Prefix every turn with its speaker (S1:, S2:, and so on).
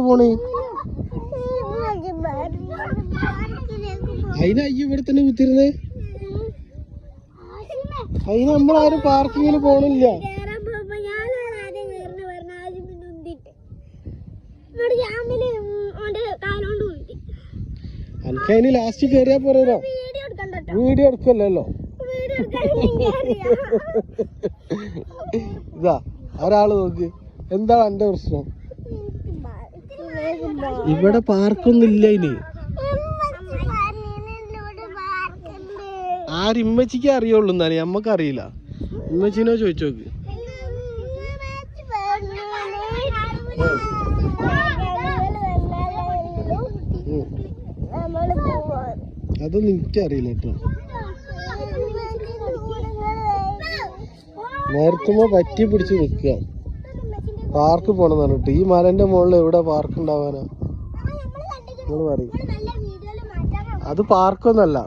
S1: പോണേ അതിന് അയ്യ ഇവിടെ തന്നെ കുത്തിരുന്നേ. അതിന് നമ്മളാരും പാർക്കിങ്ങിന് പോണില്ല. എനിക്കതിന് ലാസ്റ്റ് കേറിയാ പോരോ. വീഡിയോ എടുക്കല്ലോ. ഇതാ ഒരാള് നോക്ക്. എന്താണ് എന്റെ പ്രശ്നം? ഇവിടെ പാർക്കൊന്നും ഇല്ല. ഇനി ആരിമ്മച്ചിക്ക് അറിയുള്ളൂ. എന്നാലും നമ്മക്ക് അറിയില്ല. ഇമ്മച്ചിനോ ചോദിച്ചോക്ക്. അതൊന്നും എനിക്കറിയില്ല കേട്ടോ. നേരത്തുമ്പോ പറ്റി പിടിച്ച് നിക്കുക. പാർക്ക് പോണെന്നാണ് കേട്ടോ. ഈ മലന്റെ മുകളിൽ എവിടെ പാർക്ക് ഉണ്ടാവാനാ? നിങ്ങൾ പറയും. അത് പാർക്കൊന്നല്ല.